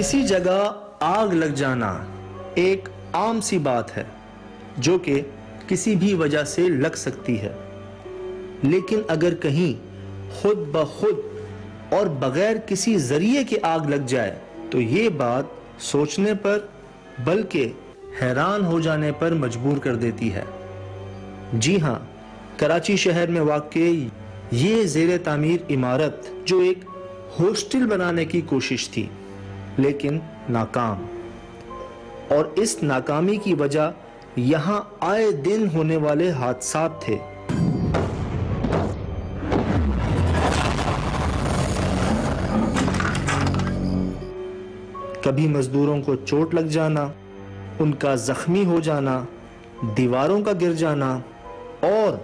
किसी जगह आग लग जाना एक आम सी बात है जो कि किसी भी वजह से लग सकती है, लेकिन अगर कहीं खुद ब खुद और बगैर किसी जरिए के आग लग जाए तो ये बात सोचने पर बल्कि हैरान हो जाने पर मजबूर कर देती है। जी हाँ, कराची शहर में वाक़ई ये ज़ेरे तामीर इमारत जो एक हॉस्टल बनाने की कोशिश थी लेकिन नाकाम, और इस नाकामी की वजह यहाँ आए दिन होने वाले हादसात थे। कभी मजदूरों को चोट लग जाना, उनका जख्मी हो जाना, दीवारों का गिर जाना और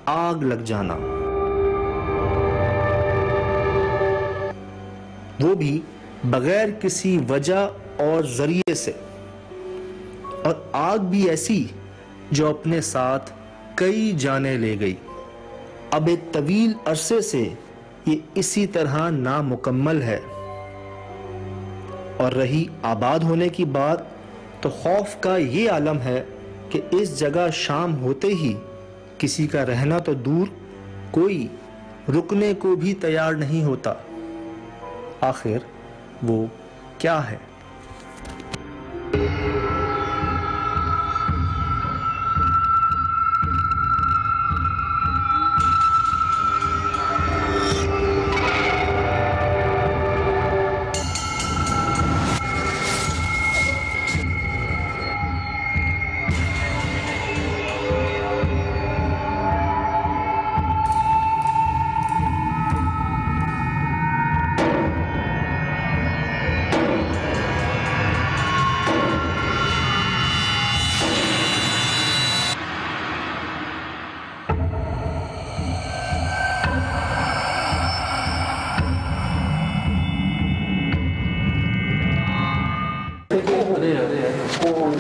आग लग जाना, वो भी बगैर किसी वजह और जरिए से, और आग भी ऐसी जो अपने साथ कई जानें ले गई। अब एक तवील अरसे से ये इसी तरह नामुकम्मल है, और रही आबाद होने की बात तो खौफ का ये आलम है कि इस जगह शाम होते ही किसी का रहना तो दूर, कोई रुकने को भी तैयार नहीं होता। आखिर वो क्या है?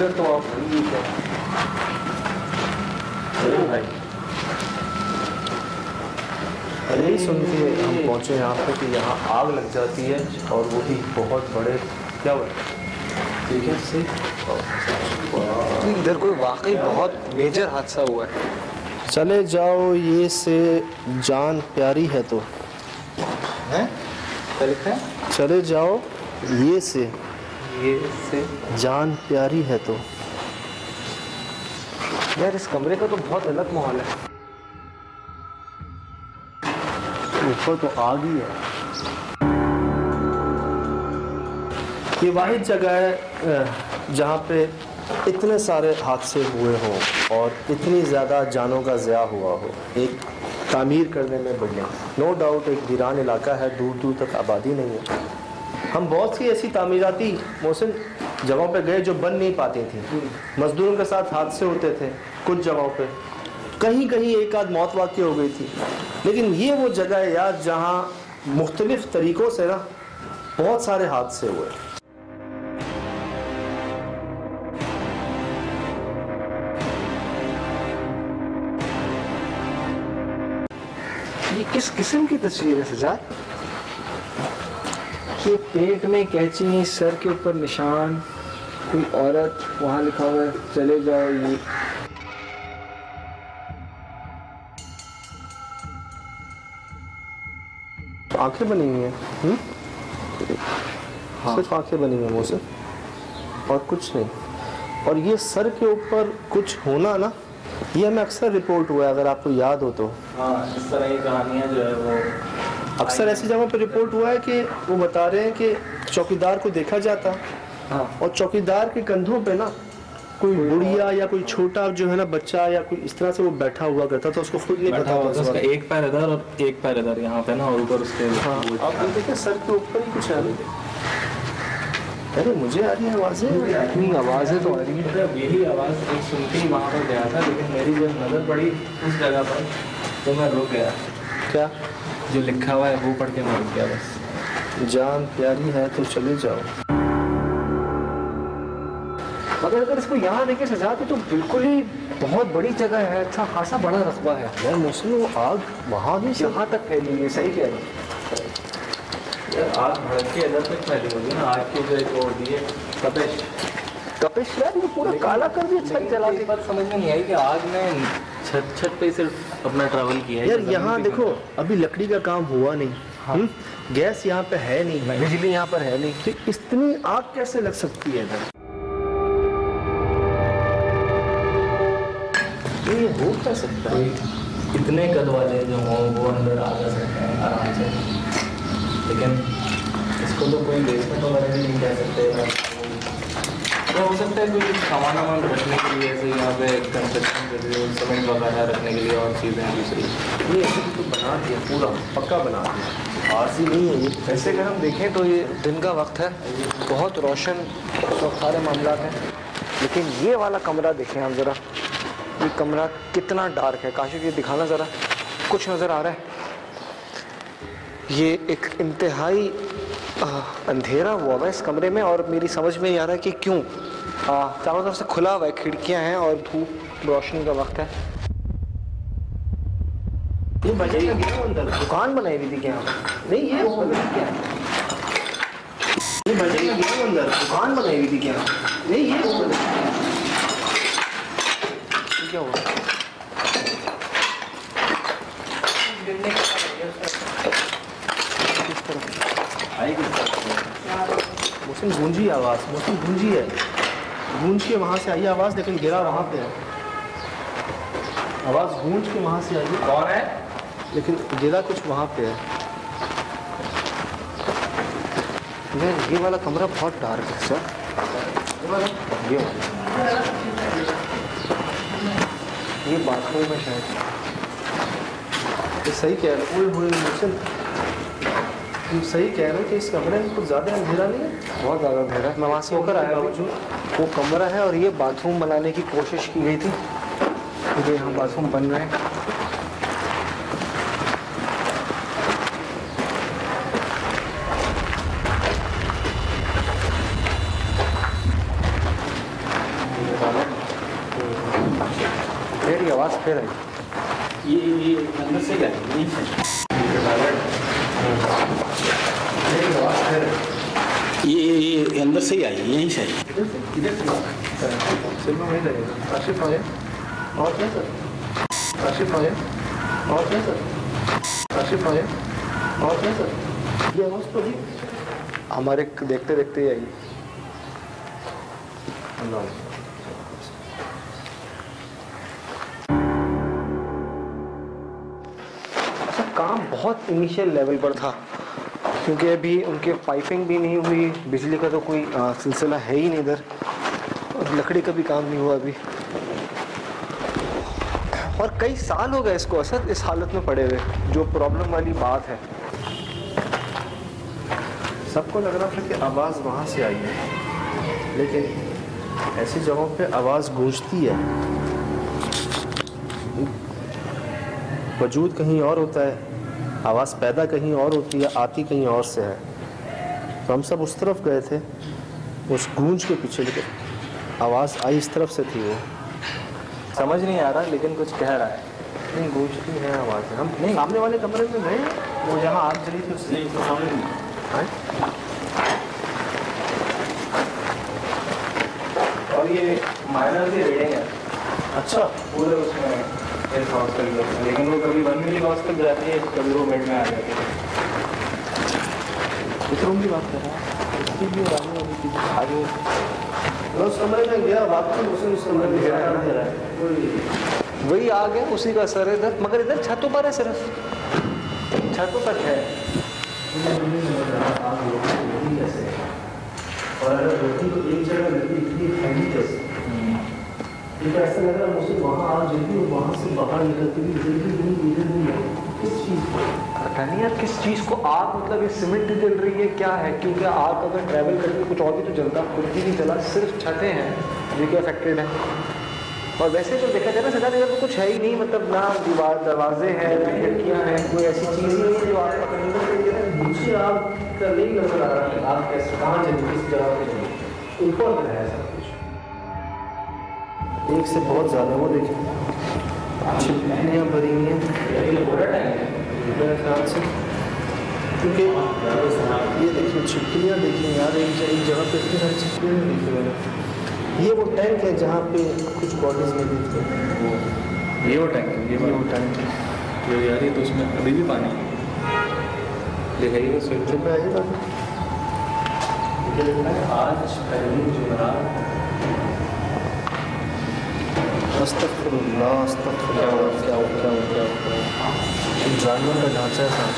तो आप अरे सुन के हम पहुंचे यहाँ पे कि यहाँ आग लग जाती है, और वो भी बहुत बड़े। क्या हुआ? ठीक है से इधर कोई वाकई बहुत मेजर हादसा हुआ है। चले जाओ ये से जान प्यारी है तो हैं? क्या लिखा है? चले जाओ ये से जान प्यारी है तो। यार इस कमरे का तो बहुत अलग माहौल है। ऊपर तो आग ही है। ये वाहिद जगह है जहाँ पे इतने सारे हादसे हुए हों और इतनी ज़्यादा जानों का ज़िया हुआ हो एक तामीर करने में बिल्डिंग। नो डाउट एक वीरान इलाका है, दूर दूर तक आबादी नहीं है। हम बहुत सी ऐसी तामीराती मोहसिन जगहों पे गए जो बन नहीं पाती थी। मजदूरों के साथ हादसे होते थे कुछ जगहों पे, कहीं कहीं एक आध मौत वाक़ई हो गई थी, लेकिन ये वो जगह है यार जहाँ मुख्तलिफ तरीक़ों से ना बहुत सारे हादसे हुए। ये किस किस्म की तस्वीर है सजाद? ये पेट में कैंची, सर के ऊपर निशान, कोई औरत, वहाँ लिखा हुआ है चले जाओ ये। आंखें बनी हुई हैं। हाँ। सिर्फ आंखें बनी हुई हैं मुझसे और कुछ नहीं। और ये सर के ऊपर कुछ होना ना, ये हमें अक्सर रिपोर्ट हुआ है, अगर आपको याद हो तो। हाँ, इस तरह की कहानियाँ जो है वो अक्सर ऐसी जगहों पर रिपोर्ट हुआ है कि वो बता रहे हैं कि चौकीदार को देखा जाता। हाँ। और चौकीदार के कंधों पे ना कोई बुढ़िया या कोई छोटा जो है ना बच्चा या कोई इस तरह से वो बैठा हुआ करता था, उसको खुद नहीं पता होता। उसका एक पैर इधर और एक पैर इधर यहाँ पे ना, और ऊपर उसके। हाँ, आप ये देखिए सर के ऊपर ही कुछ है। अरे मुझे आ रही है आवाज़ें, इतनी आवाज़ें तो आ रही है। मतलब यही आवाज़ एक सुनते ही वहाँ पर गया था, लेकिन मेरी जब नज़र पड़ी उस जगह पर तो मैं रुक गया। क्या जो लिखा हुआ है वो पढ़ के मैं रुक गया बस। जान प्यारी है तो चले जाओ। मगर अगर इसको यहाँ देखे सजाते तो बिल्कुल ही बहुत बड़ी जगह है, अच्छा खासा बड़ा रकबा है। यार मुझसे वो आग वहाँ भी यहाँ तक फैली है, सही कह रहे हैं। यार आग भड़क के इधर तक फैली होगी ना, आग की जो एक और दिए तपिश। तपिश यार ये पूरा काला कर दिया, छत जला दी। बात समझ में नहीं आई कि आग ने छत पे सिर्फ अपना ट्रैवल किया है यार यहाँ देखो अभी लकड़ी का काम हुआ नहीं। हाँ। गैस यहाँ पे है नहीं, बिजली यहाँ पर है नहीं, तो इतनी आग कैसे लग सकती है इधर? ये हो क्या सकता है? इतने कद वाले जो हों वो अंदर आ जा सकते हैं आराम से, लेकिन इसको तो कोई बेसमेंट वगैरह भी नहीं कह सकते। तो हो सकता है कोई सामान वामान रखने के लिए, ऐसे यहाँ पे कंस्ट्रक्शन कर रही हो, सीमेंट वगैरह रखने के लिए और चीज़ें दूसरी। ये ऐसे तो बना दिया, पूरा पक्का बना दिया, आरसी नहीं है ये। वैसे अगर हम देखें तो ये दिन का वक्त है, बहुत रोशन और सारे मामला हैं, लेकिन ये वाला कमरा देखें आप ज़रा, ये कमरा कितना डार्क है। काशिफ ये दिखाना ज़रा, कुछ नज़र आ रहा है? ये एक इंतहाई अंधेरा हुआ है इस कमरे में, और मेरी समझ में नहीं आ रहा है कि क्यों। चारों तरफ से खुला हुआ है, खिड़कियां हैं और धूप रोशनी का वक्त है। ये बजाई गया अंदर, दुकान बनाई हुई थी क्या? नहीं ये क्या? ये बजाई गया अंदर, दुकान बनाई हुई थी क्या? नहीं ये क्या हुआ? मौसम गूंजी आवाज़, मौसम गूंजी है, गूंज के वहाँ से आई आवाज़, लेकिन गिरा वहाँ पे है। आवाज़ गूंज के वहाँ से आई है, कौन है? लेकिन गिरा कुछ वहाँ पे है। यार ये वाला कमरा बहुत डार्क है सर। ये वाला, ये बाथरूम है शायद। ये सही कह रहे हो, मोहसिन तुम सही कह रहे हो कि इस कमरे में कुछ ज़्यादा अंधेरा नहीं है, बहुत ज़्यादा अंधेरा है। मैं वहाँ से होकर आया हूँ, वो कमरा है और ये बाथरूम बनाने की कोशिश की गई थी, क्योंकि यहाँ बाथरूम बन रहे हैं। फिर ये आवाज़ फिर आई, ये अंदर से क्या है? ये अंदर से ही आई, यहीं से आई। सिर्फ वहीं लगेगा। काशिफ आए और क्या सर? काशिफ आए और क्या सर? काशिफ आए और क्या सर? ये आवाज़ तो ही हमारे देखते देखते ही आई। अच्छा, काम बहुत इनिशियल लेवल पर था, क्योंकि अभी उनके पाइपिंग भी नहीं हुई, बिजली का तो कोई सिलसिला है ही नहीं इधर, और लकड़ी का भी काम नहीं हुआ अभी, और कई साल हो गए इसको असद इस हालत में पड़े हुए। जो प्रॉब्लम वाली बात है, सबको लग रहा था कि आवाज़ वहाँ से आई है, लेकिन ऐसी जगहों पे आवाज़ गूंजती है, वजूद कहीं और होता है, आवाज़ पैदा कहीं और होती है, आती कहीं और से है। तो हम सब उस तरफ गए थे, उस गूंज के पीछे, लेकिन आवाज़ आई इस तरफ से थी। वो समझ नहीं आ रहा, लेकिन कुछ कह रहा है। नहीं गूंजती है आवाज़। हम नहीं, सामने वाले कमरे में गए, वो जहाँ आग जली थी उससे सामने। और ये माइनर की रीडिंग है। अच्छा, पूरे उसमें इस हॉस्टल में, लेकिन वो कभी 1 मिली हॉस्टल जाती है, कभी वो मिनट में आ जाती है। इस रूम की बात कर रहा है, इसकी भी आने वाली चीज़ आगे। मैं उस कमरे में गया, बाथरूम उस कमरे में गया, वही आ गया, उसी का असर है इधर, मगर इधर छतों पर है, सिर्फ छतों तक है। और अगर रोटी को एक जगह लगी इतनी फैली कैसे? तो ऐसा लग रहा है मुझे वहाँ आग जल्दी और वहाँ से बाहर निकलती हुई किस चीज़ को? पता नहीं यार किस चीज़ को आग, मतलब ये सीमेंट जल रही है क्या है? क्योंकि आग अगर ट्रैवल करके कुछ और भी तो जलता, कुछ भी नहीं जला, सिर्फ छतें हैं जो कि अफेक्टेड है। और वैसे तो देखा जाए ना सजा नगर में कुछ है ही नहीं, मतलब ना दीवार दरवाजे हैं, खिड़कियाँ हैं, कोई ऐसी चीज़ ही नहीं जो आग पकड़ने। मुझे आग का नहीं नजर आ रहा है, आग कैसे कहाँ जली, किस जगह पे जली, ऊपर में है सब कुछ, एक से बहुत ज़्यादा। वो देखिए चिमनियाँ भरी हुई हैं, मेरे ख्याल से क्योंकि ये देखिए छिपकलियाँ देखिए यार, एक जगह पे इतनी सारी छिपकलियाँ नहीं देखी मैंने। ये वो टैंक है जहाँ पे कुछ बॉडीज में भी थे। ये वो टैंक है, ये वो टैंक है जो यार, ये तो उसमें अभी भी पानी है। दिखाइएगा स्विच पे आइएगा। आज पहली जुमेरात। अस्तगफिरुल्लाह, अस्तगफिरुल्लाह। क्या हो जानवर का ढांचा है साथ।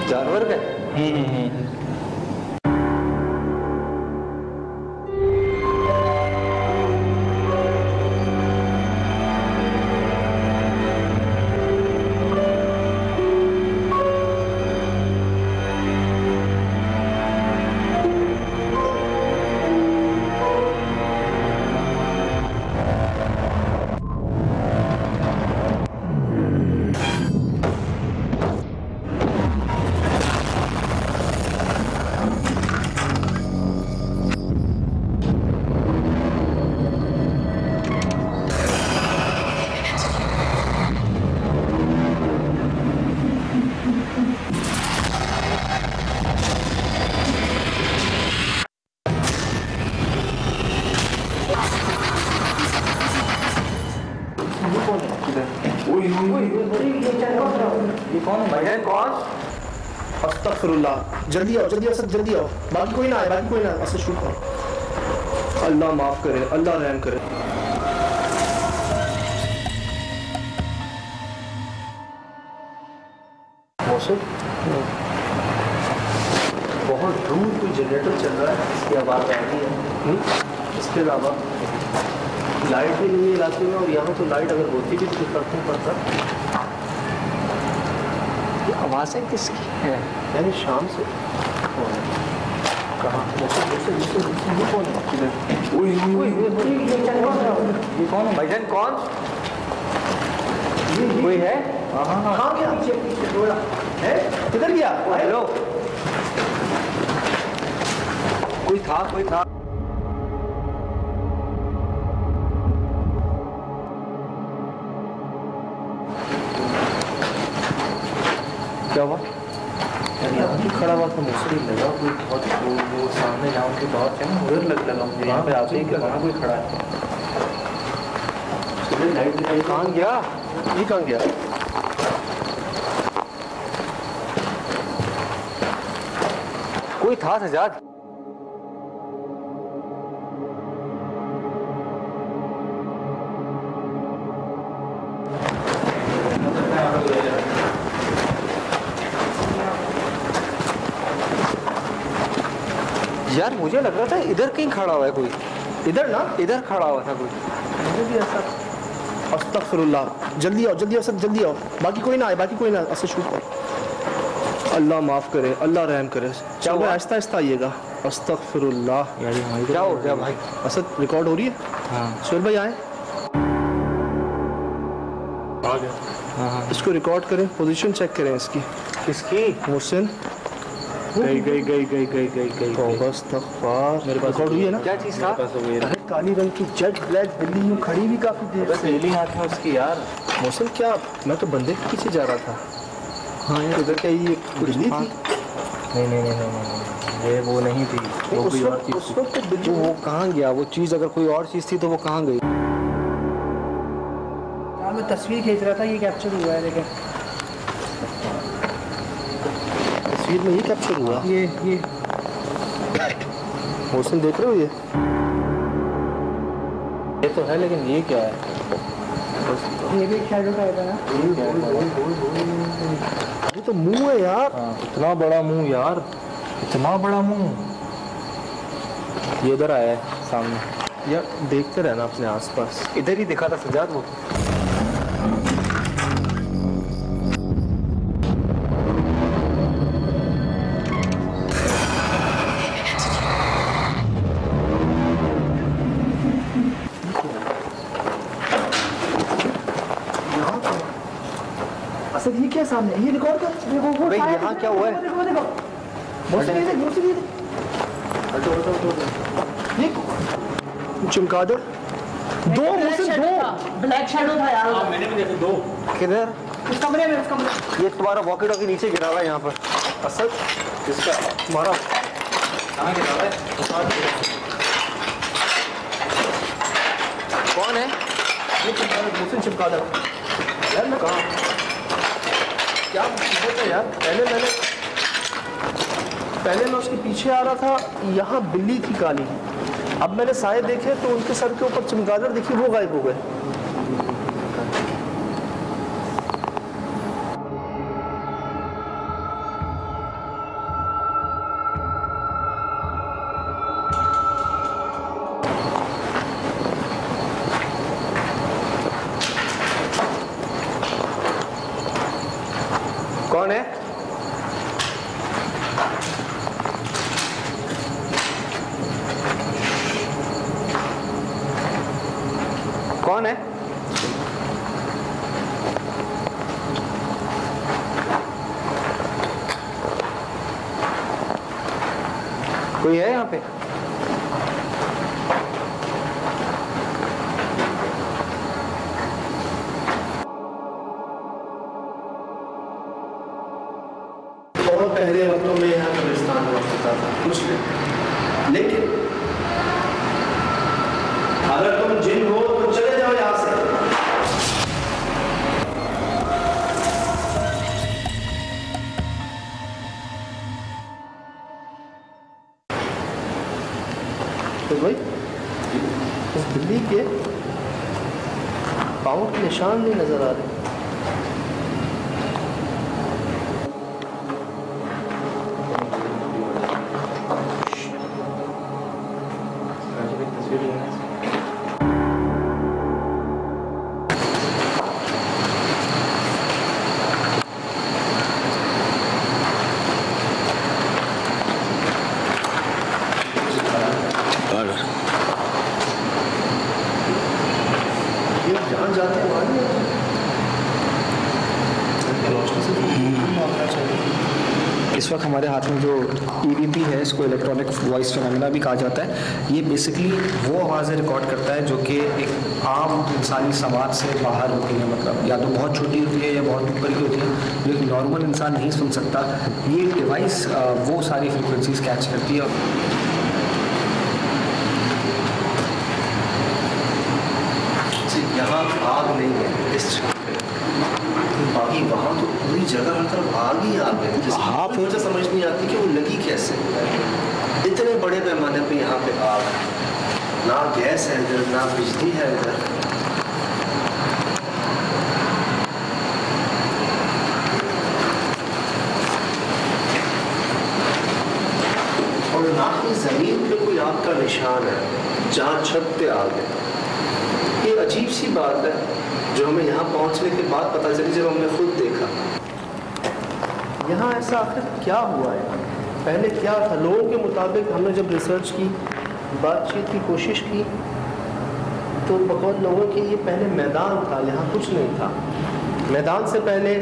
जानवर का अस्तगफिरुल्लाह। जल्दी आओ, जल्दी असद, जल्दी आओ। बाकी कोई ना आए, बाकी कोई ना आए। असद शुरू करो। अल्लाह माफ करे, अल्लाह रहम करे। मौसम बहुत दूर कोई जनरेटर चल रहा है, इसकी आवाज़ आ रही है। इसके अलावा लाइट भी नहीं है इलाके में, और यहाँ तो लाइट अगर होती भी तो फर्क नहीं पड़ता। आवाज़ें किसकी है? यानी शाम से कहाँ? ये कौन है? ये कौन है भाईजान? कौन? कोई है? हाँ क्या है? किधर गया? हेलो, कोई था, कोई था। क्या हुआ? यहाँ भी खड़ा हुआ था, मुझसे लगा कोई बहुत वो सामने जहाँ उनके बहुत है ना, उधर लगा मुझे। यहाँ पे आते ही कि वहाँ कोई खड़ा है। लाइट दिखाई। कहाँ गया? ये कहाँ गया? कोई था सजाद? यार मुझे लग रहा था इधर कहीं खड़ा हुआ है कोई। इधर ना, इधर खड़ा हुआ था कोई। मुझे भी ऐसा। अस्तगफिरुल्लाह। जल्दी आओ, जल्दी आओ, सब जल्दी आओ। बाकी कोई ना आए, बाकी कोई ना। असद शुरू करो। अल्लाह माफ करे, अल्लाह रहम करे। चलो आहिस्ता आहिस्ता आइएगा। अस्तगफिरुल्लाह। क्या हो गया भाई? असद रिकॉर्ड हो रही है? हाँ सुहेल भाई आए, आ गया। हाँ इसको रिकॉर्ड करें, पोजीशन चेक करें इसकी। किसकी? मोहसिन गई। अस्तगफार। मेरे पास रिकॉर्ड हुई है ना? क्या चीज़ था? अरे काली रंग की जेट ब्लैक बिल्ली यूं खड़ी भी काफी देर से। फीलिंग आती है उसकी यार। मौसम क्या, मैं तो बंदे के पीछे जा रहा था। हाँ यार, उधर क्या ये बिल्ली थी? नहीं, ये वो नहीं थी, वो उस कोई और वक्त चीज़ उस वक्त बिल्ली वो कहाँ गया? वो चीज़ अगर कोई और चीज़ थी तो वो कहाँ गई? यार मैं तस्वीर खींच रहा था, ये कैप्चर हुआ है। लेकिन तस्वीर में ये कैप्चर हुआ। ये मौसम देख रहे हो? ये तो है, लेकिन ये क्या है? भी एक शैडो का है ना। ये तो मुंह है यार। हाँ, इतना बड़ा मुंह यार, इतना बड़ा मुंह। ये इधर आया है सामने। यार देखते रहना अपने आसपास। इधर ही दिखा था सजाद वो। असद ये क्या सामने? ये रिकॉर्ड कर। देखो वो भाई यहाँ क्या हुआ है? देखो देखो। मौसम ये देख, मौसम ये देख। ये चमका दो। दो मौसम, दो ब्लैक शैडो था यार। मैंने भी देखे दो। किधर? उस कमरे में, उस कमरे में। ये तुम्हारा वॉकी टॉकी नीचे गिरा हुआ है यहाँ पर। असद किसका? तुम्हारा। कहाँ गिरा हुआ है? कौन है? ये मुझसे चिपका दो यार। मैं कहाँ क्या होता है यार? पहले मैं उसके पीछे आ रहा था, यहाँ बिल्ली थी काली। अब मैंने साए देखे तो उनके सर के ऊपर चमगादड़ दिखी, वो गायब हो गए। कौन है? कौन है? कोई है यहाँ पे? बहुत पहले वक्तों में यहाँ कब्रिस्तान हुआ करता था, कुछ नहीं। लेकिन अगर तुम जिन हो तो चले जाओ यहाँ से। तो भाई इस बिल्ली के पाँव के निशान नहीं नजर आ रहे। जहाँ जाते हैं वहाँ नहीं चाहिए। इस वक्त हमारे हाथ में जो EVP है, इसको इलेक्ट्रॉनिक वॉइस फिनोमेना भी कहा जाता है। ये बेसिकली वो आवाज़ें रिकॉर्ड करता है जो कि एक आम इंसानी समाज से बाहर होती है, मतलब या तो बहुत छोटी होती है या बहुत ऊपर की होती है, जो एक नॉर्मल इंसान नहीं सुन सकता। ये डिवाइस वो सारी फ्रिक्वेंसीज कैच करती है। यहाँ आग नहीं है इस बाकी वहाँ तो पूरी जगह हर तरफ आग ही आग है। हाँ, फिर मुझे समझ नहीं आती कि वो लगी कैसे। इतने बड़े पैमाने पे यहाँ पे आग, ना गैस है इधर, ना बिजली है इधर। और ना ही जमीन पे कोई आग का निशान है जहाँ छत पे आग है। ये अजीब सी बात है जो हमें यहाँ पहुँचने के बाद पता चली जब हमने खुद देखा। यहाँ ऐसा आखिर क्या हुआ है? पहले क्या था? लोगों के मुताबिक हमने जब रिसर्च की, बातचीत की कोशिश की, तो बहुत लोगों की ये पहले मैदान था, यहाँ कुछ नहीं था। मैदान से पहले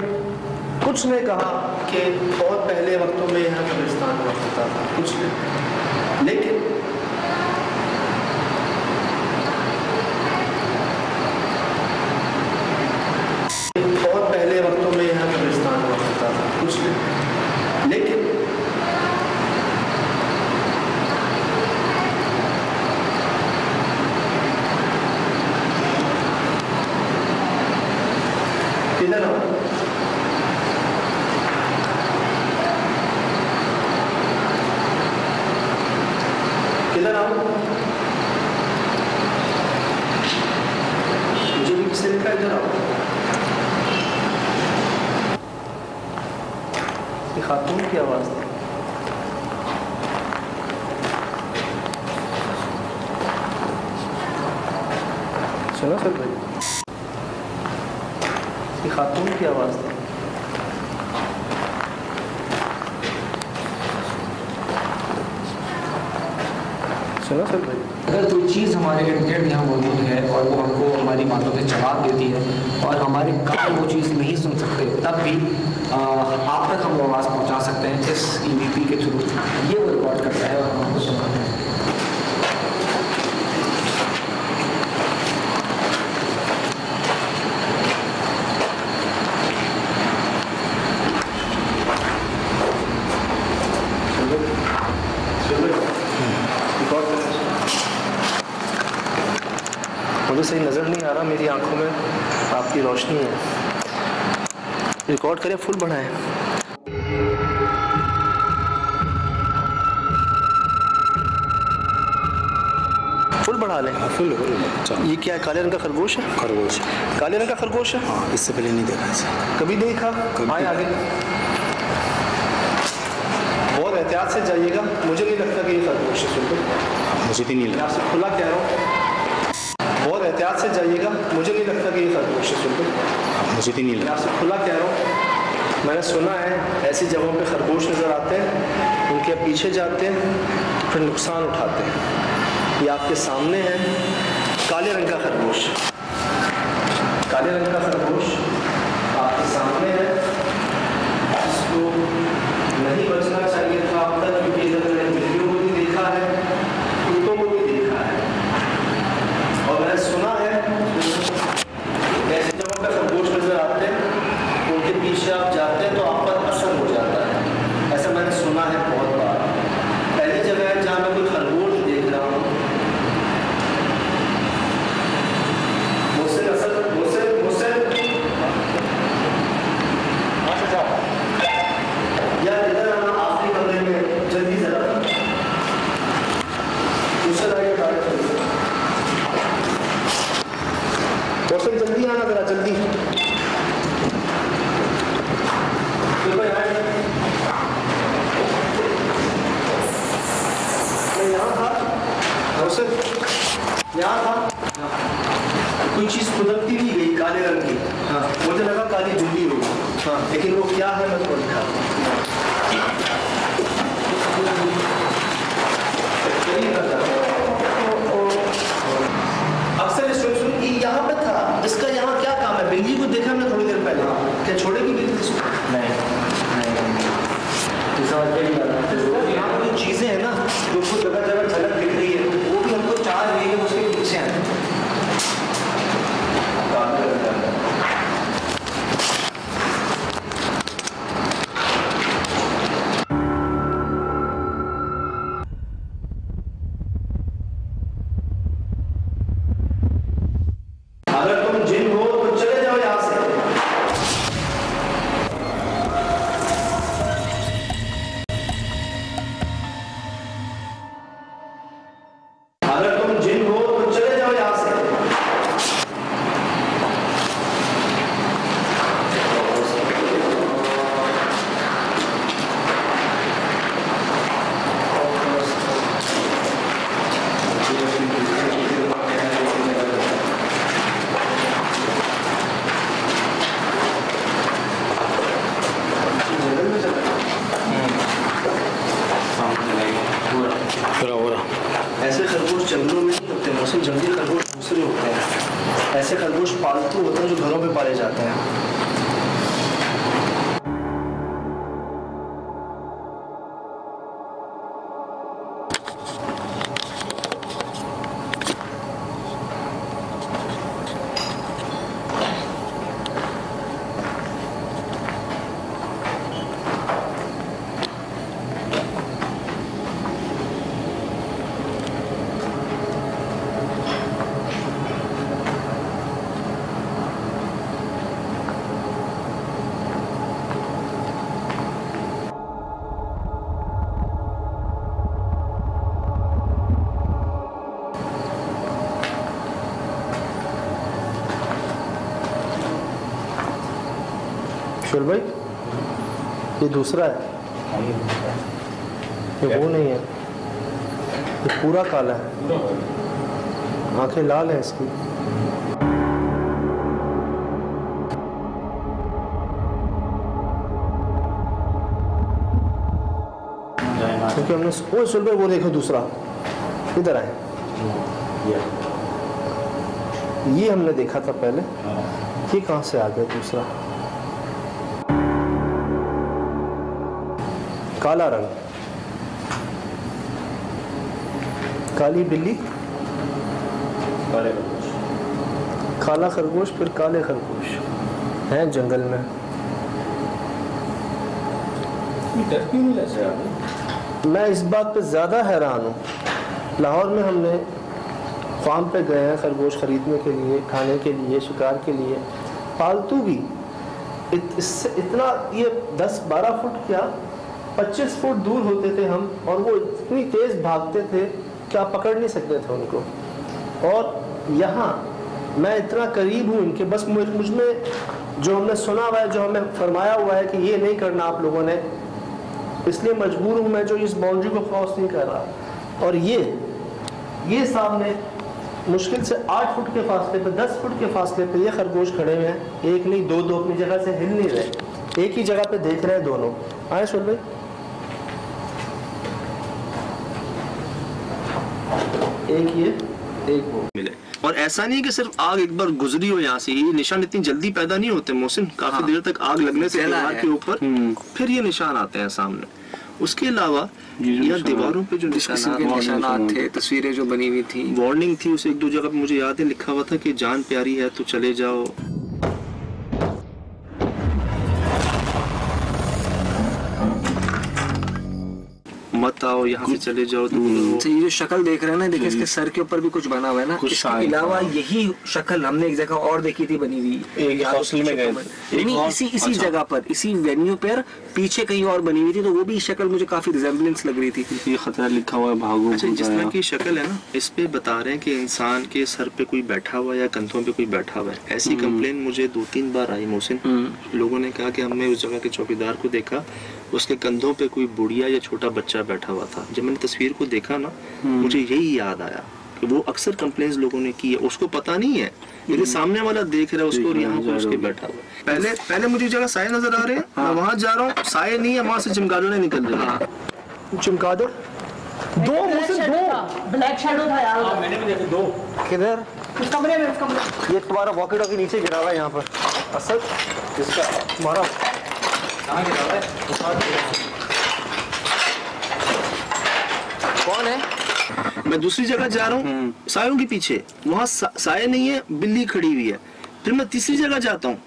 कुछ ने कहा कि बहुत पहले वक्तों में यहाँ कब्रिस्तान हुआ करता था, कुछ नहीं। लेकिन बहुत पहले वक्तों में यहाँ कब्रिस्तान हुआ करता था, कुछ नहीं। लेकिन किधर हो? किधर आओ? मुझे भी किसी ने कहा इधर आओ। खातून की आवाज़ थी। सुनो सर भाई, खातून की आवाज़ थी। सुनो सर भाई, अगर कोई चीज़ हमारे इर्द गिर्द यहाँ मौजूद है और वो हमको हमारी बातों से जवाब देती है और हमारे कान वो चीज़ नहीं सुन सकते, तब भी आप तक हम आवाज़ पहुँचा सकते हैं इस EVP के थ्रू। ये वो रिकॉर्ड करता है और हम हमको सुनाते हैं। मुझे सही नज़र नहीं आ रहा, मेरी आंखों में आपकी रोशनी है। रिकॉर्ड करें, फुल बढ़ाएं। फुल बढ़ा लें। फुल ये क्या है, काले रंग का खरगोश है? खरगोश। काले रंग का खरगोश है? हाँ, इससे पहले नहीं देखा इसे। कभी देखा? आए आगे, बहुत एहतियात से जाइएगा। मुझे नहीं लगता कि ये खरगोश है। सुन, मुझे भी नहीं मैं लगा। आपसे खुला कह रहा हूँ, बहुत एहतियात से जाइएगा। मुझे नहीं लगता कि ये खरगोश है। सुन, मुझे भी नहीं मैं लगा। आपसे खुला कह रहा हूँ, मैंने सुना है ऐसी जगहों पे खरगोश नज़र आते हैं, उनके पीछे जाते हैं तो फिर नुकसान उठाते हैं। ये आपके सामने है काले रंग का खरगोश। काले रंग का खरगोश आपके सामने है। इसको नहीं बचना चाहिए था अब तक, क्योंकि इधर मैंने बिल्लियों को भी देखा है, कुत्तों को भी देखा है, और मैंने सुना है ऐसी जगहों पर खरगोश नजर आते हैं, उनके पीछे आप जाते हैं तो आप पर असर हो जाता है। ऐसा मैंने सुना है बहुत बार। पहली जगह है जहाँ मैं कोई खरगोश देख रहा हूँ, यार इधर आना, आखिरी कमरे में जल्दी जरा दूसरे लाइट डाल दो, जल्दी आना जरा, जल्दी। यहाँ था यहाँ था कोई चीज़ कुदरती नहीं गई काले रंग की। हाँ, मुझे लगा काली बिल्ली होगी। हाँ, लेकिन वो क्या है मैं तो दिखा। अक्सर सुन यहाँ पे था, इसका यहाँ क्या काम है? बिल्ली को देखा हमने थोड़ी देर पहले, क्या छोड़ेगी बिल्ली इसको? नहीं, यहाँ कोई चीज़ें हैं ना जो कुछ जगह जगह झलक दिख रही है, वो भी हमको चाह रही है, उसके पीछे हैं। अगर तुम जिन हो तो चले जाओ यहाँ से। अगर तुम जिन हो तो चले जाओ यहाँ से। ऐसे खरगोश जंगलों में नहीं होते, मौसम जंगली खरगोश दूसरे होते हैं। ऐसे खरगोश पालतू होते हैं जो घरों में पाले जाते हैं। शोर भाई, ये दूसरा है, ये वो नहीं है, ये पूरा काला है, आंखें लाल हैं इसकी। क्योंकि हमने ओ शोर भाई वो देखो दूसरा, इधर आए, ये हमने देखा था पहले, ये कहाँ से आ गया दूसरा? काला रंग, काली बिल्ली, काला खरगोश, फिर काले खरगोश हैं जंगल में। डर क्यों नहीं लग रहा? मैं इस बात पे ज़्यादा हैरान हूँ, लाहौर में हमने फार्म पे गए हैं खरगोश ख़रीदने के लिए, खाने के लिए, शिकार के लिए, पालतू भी। इससे इतना ये 10-12 फुट क्या 25 फुट दूर होते थे हम, और वो इतनी तेज़ भागते थे कि आप पकड़ नहीं सकते थे उनको। और यहाँ मैं इतना करीब हूँ इनके, बस मुझ में जो हमने सुना हुआ है, जो हमें फरमाया हुआ है कि ये नहीं करना आप लोगों ने, इसलिए मजबूर हूँ मैं जो इस बाउंड्री को क्रॉस नहीं कर रहा। और ये सामने मुश्किल से 8 फुट के फासले पे, 10 फुट के फासले पे ये खरगोश खड़े हुए हैं, एक नहीं दो अपनी जगह से हिल नहीं रहे, एक ही जगह पे देख रहे हैं दोनों। आए सुन भाई, एक ये एक वो मिले। और ऐसा नहीं है कि सिर्फ आग एक बार गुजरी हो यहाँ से, ये निशान इतनी जल्दी पैदा नहीं होते मोहसिन, काफी देर तक आग लगने से दीवार के ऊपर फिर ये निशान आते हैं सामने। उसके अलावा या दीवारों पे जो निशानात थे, तस्वीरें जो बनी हुई थी, वार्निंग थी, उसे 1-2 जगह पे मुझे याद है लिखा हुआ था कि जान प्यारी है तो चले जाओ। मत आओ, यहाँ से चले जाओ, दूर तो ये जो शक्ल देख रहे हैं ना, देखिए इसके सर के ऊपर भी कुछ बना हुआ है ना। इसके अलावा यही शक्ल हमने एक जगह और देखी थी बनी हुई, एक हॉस्टल में गए थे, इसी जगह पर, इसी वेन्यू पर पीछे कहीं और बनी हुई थी, तो वो भी शक्ल मुझे काफी रिजेम्बलेंस लग रही थी। ये खतरा लिखा हुआ है, भागो। अच्छा, जिस तरह की शक्ल है ना, इस पे बता रहे हैं कि इंसान के सर पे कोई बैठा हुआ है या कंधों पे कोई बैठा हुआ है। ऐसी कंप्लेन मुझे 2-3 बार आई मोहसिन। लोगों ने कहा कि हमने उस जगह के चौकीदार को देखा, उसके कंधों पे कोई बुढ़िया या छोटा बच्चा बैठा हुआ था। जब मैंने तस्वीर को देखा ना, मुझे यही याद आया कि वो अक्सर कंप्लेंट्स लोगों ने की है, उसको पता नहीं है, मेरे सामने वाला देख रहा है उसको और यहाँ पर उसके बैठा हुआ है। पहले मुझे जगह साए नजर आ रहे हैं, मैं वहां जा रहा हूँ, साए नहीं है, वहां से चमगादड़ निकल रहे हैं। चमगादड़ दो ब्लैक शैडो था यार, मैंने भी देखे 2। किधर? उस कमरे में, उस कमरे। ये तुम्हारा वॉकी टॉकी नीचे गिरा हुआ है यहाँ पर। असद इसका तुम्हारा कहाँ गिरा हुआ है? कौन है? मैं दूसरी जगह जा रहा हूँ, सायों के पीछे, वहाँ साये नहीं है, बिल्ली खड़ी हुई है। फिर मैं तीसरी जगह जाता हूँ,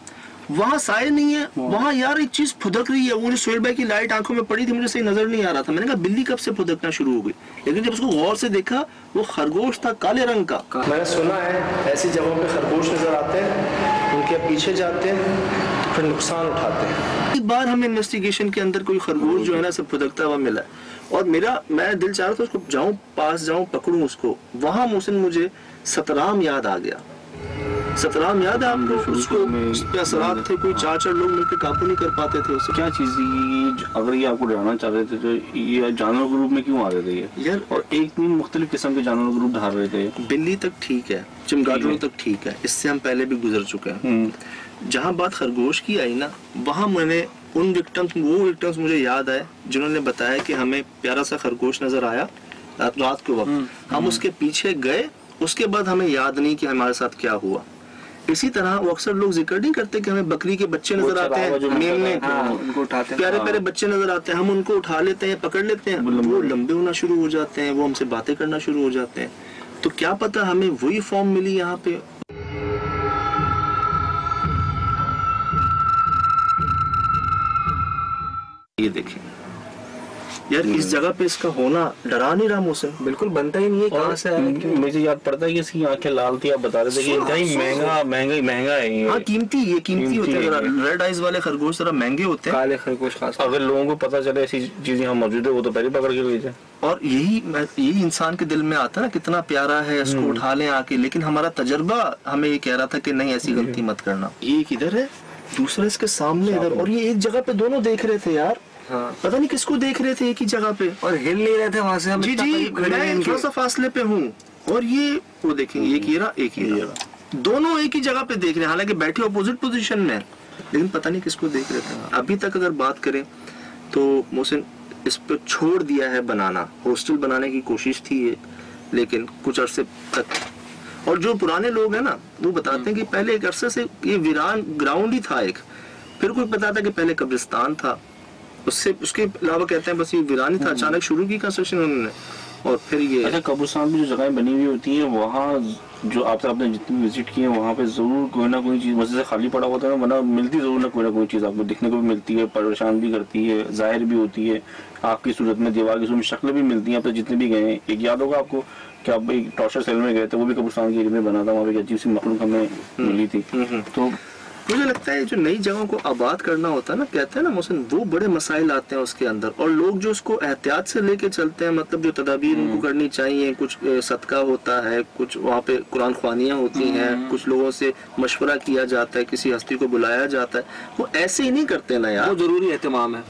वहाँ साये नहीं है, वहाँ यार एक चीज फुदक रही है। मुझे सोहेल भाई की लाइट आंखों में पड़ी थी, मुझे सही नजर नहीं आ रहा था। मैंने कहा बिल्ली कब से फुदकना शुरू हो गई, लेकिन जब उसको गौर से देखा वो खरगोश था, काले रंग का। मैंने सुना है ऐसी जगहों पे खरगोश नजर आते हैं, उनके पीछे जाते हैं तो फिर नुकसान उठाते हैं। एक बार हमें इन्वेस्टिगेशन के अंदर कोई खरगोश जो है ना सब फुदकता हुआ मिला है, और मैं दिल चाह रहा था उसको जाऊं, पास जाऊं, पकड़ूं उसको। वहां मोहसिन मुझे सतराम याद आ गया। सतराम याद है आपको? उसको उस पे असरात थे, कोई 4 लोग मिलकर काबू नहीं कर पाते थे उसे। क्या चीज थी? अगर ये आपको डराना चाह रहे थे तो ये जानवर के रूप में क्यों आ रहे थे ये यार? और एक मुख्तलिफ किस्म के जानवर के रूप धार रहे थे। बिल्ली तक ठीक है, चमगादड़ों तक ठीक है, इससे हम पहले भी गुजर चुके हैं। जहाँ बात खरगोश की आई ना, वहाँ मैंने वो विक्टिम्स मुझे याद आए जिन्होंने बताया कि हमें प्यारा सा खरगोश नजर आया रात के वक्त। हम उसके पीछे गए, उसके बाद हमें याद नहीं कि हमारे साथ क्या हुआ। इसी तरह वो अक्सर लोग जिक्र नहीं करते कि हमें बकरी के बच्चे नजर आते हैं, मेमने उनको उठाते हैं, प्यारे बच्चे नजर आते हैं, हम उनको उठा लेते हैं, पकड़ लेते हैं, वो लंबे होना शुरू हो जाते हैं, वो हमसे बातें करना शुरू हो जाते हैं। तो क्या पता हमें वही फॉर्म मिली यहाँ पे। ये देखें यार, इस जगह पे इसका होना डरा नहीं रहा मौसम, बिल्कुल बनता ही नहीं है। कहाँ से आया? मुझे याद पड़ता है कि इसकी आंखें लाल थी। आप बता रहे थे कि कहीं महंगा है ये। हाँ, कीमती होते हैं। रेड आइज वाले खरगोश जरा महंगे होते हैं, काले खरगोश खास। अगर लोगों को पता चले ऐसी चीजें यहाँ मौजूद है, वो तो पहले पकड़ के ले जाए। और यही इंसान के दिल में आता है ना, कितना प्यारा है, इसको उठा लें आके। लेकिन हमारा तजर्बा हमें ये कह रहा था कि नहीं, ऐसी गलती मत करना। ये किधर है, दूसरा इसके सामने इधर, और ये एक जगह पे दोनों देख रहे थे यार। हाँ। पता नहीं किसको देख रहे थे एक ही जगह पे, और हिल नहीं रहे थे वहां से। हम जी मैं थोड़ा सा फासले पे हूँ, और ये वो देखेंगे, एक ये रहा, दोनों एक ही जगह पे देख रहे हैं, हालांकि बैठे अपोजिट पोजीशन में, लेकिन पता नहीं किसको देख रहे थे। अभी तक अगर बात करें तो मोहसिन इस पे छोड़ दिया है बनाना, हॉस्टल बनाने की कोशिश थी ये, लेकिन कुछ अरसे तक। और जो पुराने लोग हैं ना, वो बताते हैं कि पहले एक अरसे से ये वीरान ग्राउंड ही था एक, फिर कोई बताता कि पहले कब्रिस्तान था, उसके अलावा कहते हैं बस ये वीरान ही था। अचानक शुरू की कंस्ट्रक्शन उन्होंने, और फिर ये अच्छा, कब्रिस्तान में जो जगहें बनी हुई होती हैं वहाँ जो आपने जितनी विजिट की है वहाँ पे जरूर कोई ना कोई चीज़ मस्जिद से खाली पड़ा होता है ना, वरना मिलती जरूर ना कोई चीज़ आपको दिखने को भी मिलती है, परेशान भी करती है, जाहिर भी होती है आग की सूरत में, दीवार की सूरत में शक्ल भी मिलती है। आप तो जितने भी गए हैं, एक याद होगा आपको कि आप एक टॉर्चर सेल में गए थे, वो भी कब्रिस्तान के एरिया में बना था, वहाँ पे अजीब सी मखलूक हमें मिली थी। तो मुझे लगता है जो नई जगहों को आबाद करना होता है ना, कहते हैं ना मोहसिन, वो बड़े मसाइल आते हैं उसके अंदर, और लोग जो उसको एहतियात से लेके चलते हैं, मतलब जो तदाबीर उनको करनी चाहिए, कुछ सदका होता है, कुछ वहाँ पे कुरान ख्वानियाँ होती हैं, कुछ लोगों से मशवरा किया जाता है, किसी हस्ती को बुलाया जाता है, वो ऐसे ही नहीं करते ना यार, वो जरूरी एहतमाम है।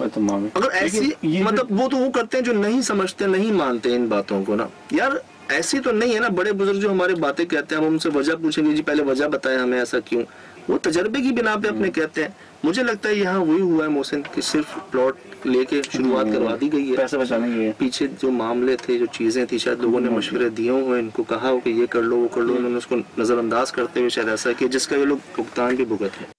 अगर ऐसी मतलब वो तो वो करते हैं जो नहीं समझते, नहीं मानते इन बातों को ना यार। ऐसी तो नहीं है ना, बड़े बुजुर्ग जो हमारे बातें कहते हैं, हम उनसे वजह पूछेंगे, जी पहले वजह बताएं हमें ऐसा क्यों, वो तजर्बे की बिना पे अपने कहते हैं। मुझे लगता है यहाँ वही हुआ है मोहसिन कि सिर्फ प्लॉट लेके शुरुआत करवा दी गई है, पैसे बचाने के लिए। पीछे जो मामले थे, जो चीजें थी, शायद लोगों ने मशवरे दिए हुए, इनको कहा हो कि ये कर लो वो कर लो, उन्होंने उसको नजरअंदाज करते हुए शायद ऐसा किया जिसका ये लोग भुगतान भी भुगत है।